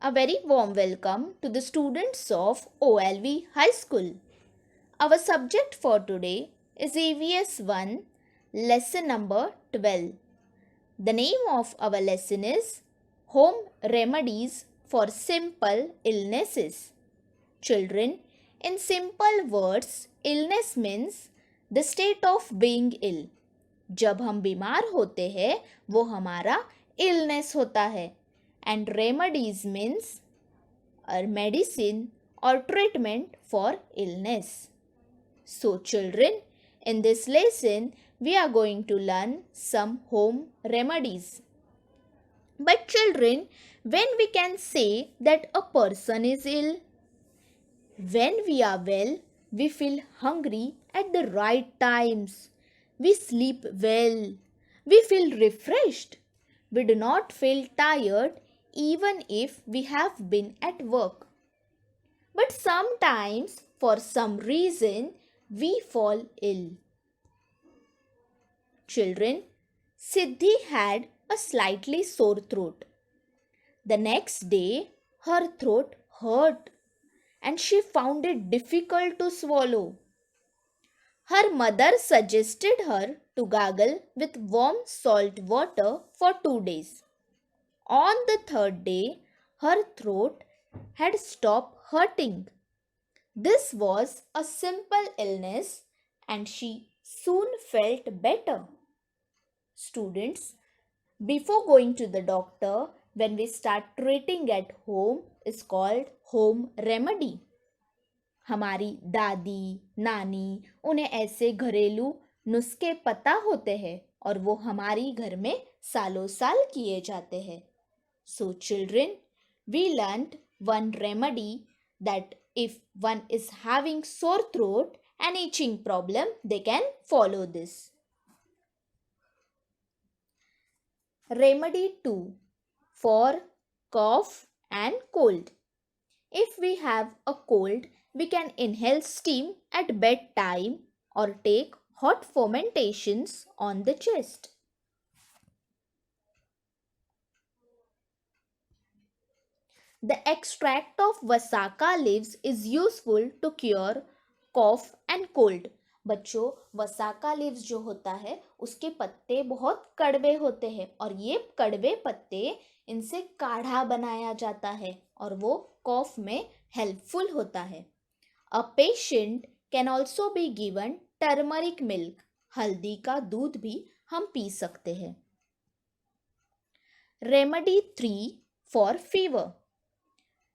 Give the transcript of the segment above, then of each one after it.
A very warm welcome to the students of OLV High School. Our subject for today is EVS 1, lesson number 12. The name of our lesson is Home Remedies for Simple Illnesses. Children, in simple words, illness means the state of being ill. जब हम बीमार होते हैं वो हमारा illness होता है. And remedies means a medicine or treatment for illness. So children, in this lesson we are going to learn some home remedies. But children, when we can say that a person is ill? When we are well, we feel hungry at the right times. We sleep well. We feel refreshed. We do not feel tired even if we have been at work. But sometimes, for some reason, we fall ill. Children, Siddhi had a slightly sore throat. The next day, her throat hurt and she found it difficult to swallow. Her mother suggested her to gargle with warm salt water for 2 days. On the third day, her throat had stopped hurting. This was a simple illness and she soon felt better. Students, before going to the doctor, when we start treating at home is called home remedy. हमारी दादी, नानी उन्हें ऐसे घरेलू नुस्खे पता होते हैं और वो हमारी घर में सालों साल किए जाते हैं. So children, we learned one remedy that if one is having sore throat and itching problem, they can follow this. Remedy 2 for cough and cold. If we have a cold, we can inhale steam at bedtime or take hot fomentations on the chest. The extract of Vasaka leaves is useful to cure cough and cold. बच्चों, वसाका leaves जो होता है उसके पत्ते बहुत कड़वे होते हैं और ये कड़वे पत्ते इनसे काढ़ा बनाया जाता है और वो कॉफ में हेल्पफुल होता है. A patient can also be given turmeric milk. हल्दी का दूध भी हम पी सकते हैं. Remedy 3 for fever.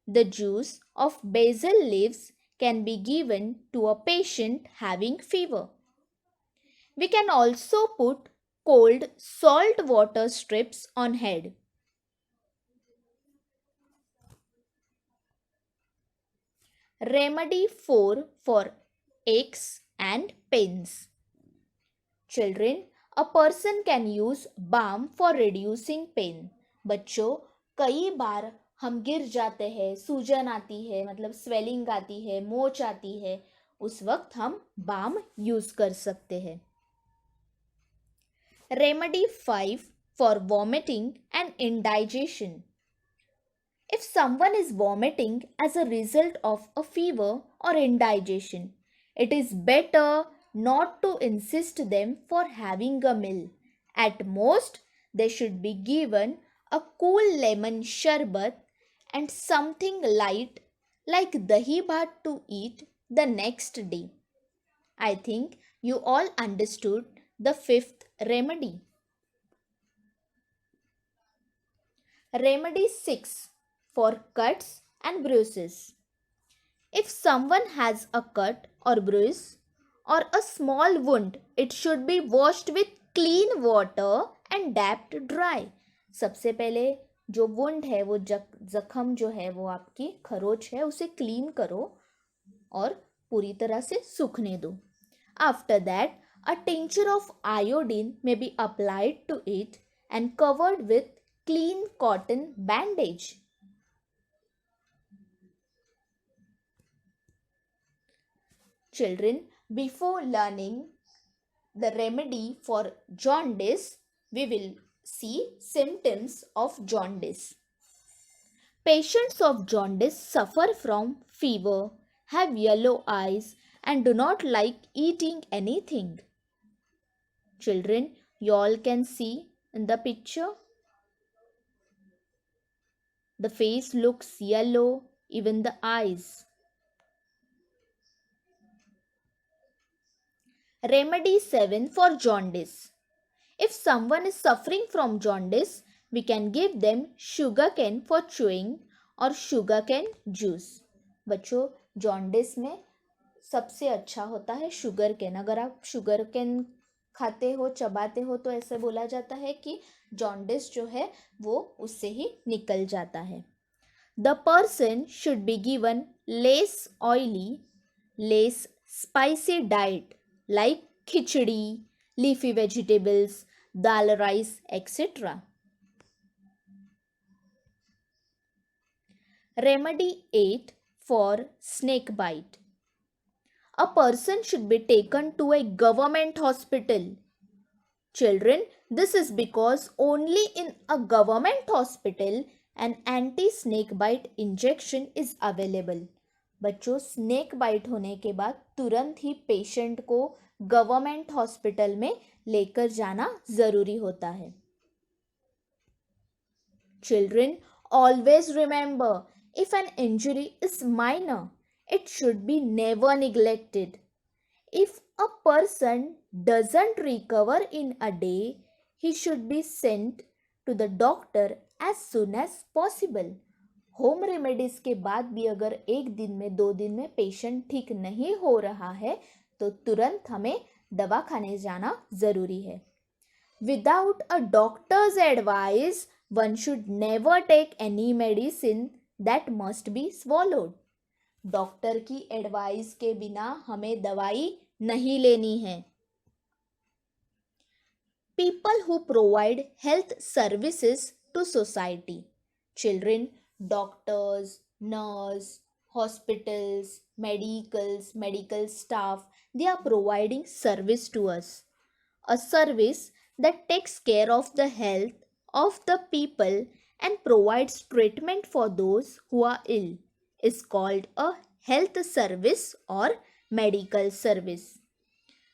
The juice of basil leaves can be given to a patient having fever. We can also put cold salt water strips on head. Remedy 4 for aches and pains. Children, a person can use balm for reducing pain. बच्चों, कई बार हम गिर जाते हैं, सूजन आती है, मतलब स्वेलिंग आती है, मोच आती है, उस वक्त हम बाम यूज कर सकते हैं. Remedy 5 for vomiting and indigestion. If someone is vomiting as a result of a fever or indigestion, it is better not to insist them for having a meal. At most, they should be given a cool lemon sharbat and something light like dahi bhat to eat the next day. I think you all understood the fifth remedy. Remedy 6 for cuts and bruises. If someone has a cut or bruise or a small wound, it should be washed with clean water and dabbed dry. सबसे पहले जो wound है, वो जख्म जो है, वो आपकी खरोच है, उसे क्लीन करो और पूरी तरह से सूखने दो. After that, a tincture of iodine may be applied to it and covered with clean cotton bandage. Children, before learning the remedy for jaundice, we will see symptoms of jaundice. Patients of jaundice suffer from fever, have yellow eyes, and do not like eating anything. Children, you all can see in the picture. The face looks yellow, even the eyes. Remedy 7 for jaundice. If someone is suffering from jaundice, we can give them sugarcane for chewing और sugarcane juice. बच्चों, jaundice में सबसे अच्छा होता है sugar cane. अगर आप sugar cane खाते हो, चबाते हो, तो ऐसे बोला जाता है कि जॉन्डिस जो है वो उससे ही निकल जाता है. The person should be given less oily, less spicy diet like khichdi, leafy vegetables, dal rice, etc. Remedy 8 for snake bite. A person should be taken to a government hospital. Children, this is because only in a government hospital an anti-snake bite injection is available. बच्चों, snake bite होने के बाद तुरंत ही patient को government hospital में लेकर जाना जरूरी होता है. Children, always remember, if an injury is minor, it should be never neglected. If a person doesn't recover in a day, he should be sent to the doctor as soon as possible. Home remedies के बाद भी अगर एक दिन में, 2 दिन में patient ठीक नहीं हो रहा है तो तुरंत हमें दवा खाने जाना जरूरी है. Without a doctor's advice one should never take any medicine that must be swallowed. Doctor की एडवाइस के बिना हमें दवाई नहीं लेनी है. People who provide health services to society. Children, doctors, nurse, hospitals, medical staff, they are providing service to us. A service that takes care of the health of the people and provides treatment for those who are ill is called a health service or medical service.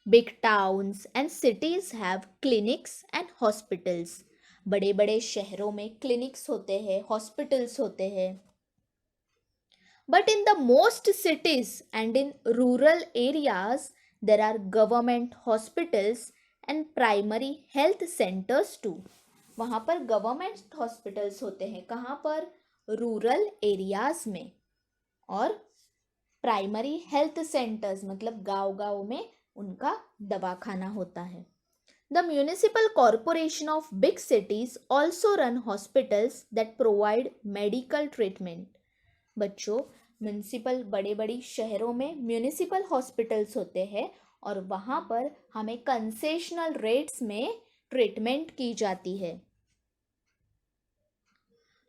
Big towns and cities have clinics and hospitals. बड़े बड़े शहरों में clinics होते हैं, hospitals होते हैं. But in the most cities and in rural areas there are government hospitals and primary health centres too. वहाँ पर गवर्नमेंट हॉस्पिटल्स होते हैं. कहाँ पर? रूरल एरियाज में. और प्राइमरी हेल्थ सेंटर्स मतलब गांव-गांव में उनका दवाखाना होता है. The municipal corporation of big cities also run hospitals that provide medical treatment. बच्चों, म्यूनिसिपल बड़े बड़ी शहरों में म्यूनिसिपल हॉस्पिटल्स होते हैं और वहाँ पर हमें कंसेशनल रेट्स में ट्रीटमेंट की जाती है.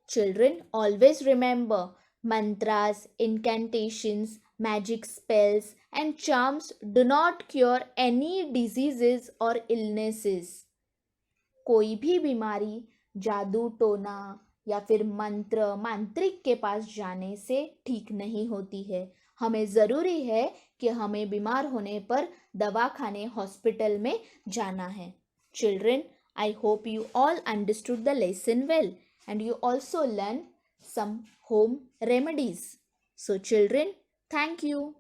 Children, always remember, mantras, incantations, magic spells and charms do not cure any diseases or illnesses. कोई भी बीमारी जादू टोना या फिर मंत्र मांत्रिक के पास जाने से ठीक नहीं होती है. हमें ज़रूरी है कि हमें बीमार होने पर दवा खाने हॉस्पिटल में जाना है. Children, I hope you all understood the lesson well and you also learn some home remedies. So children, thank you.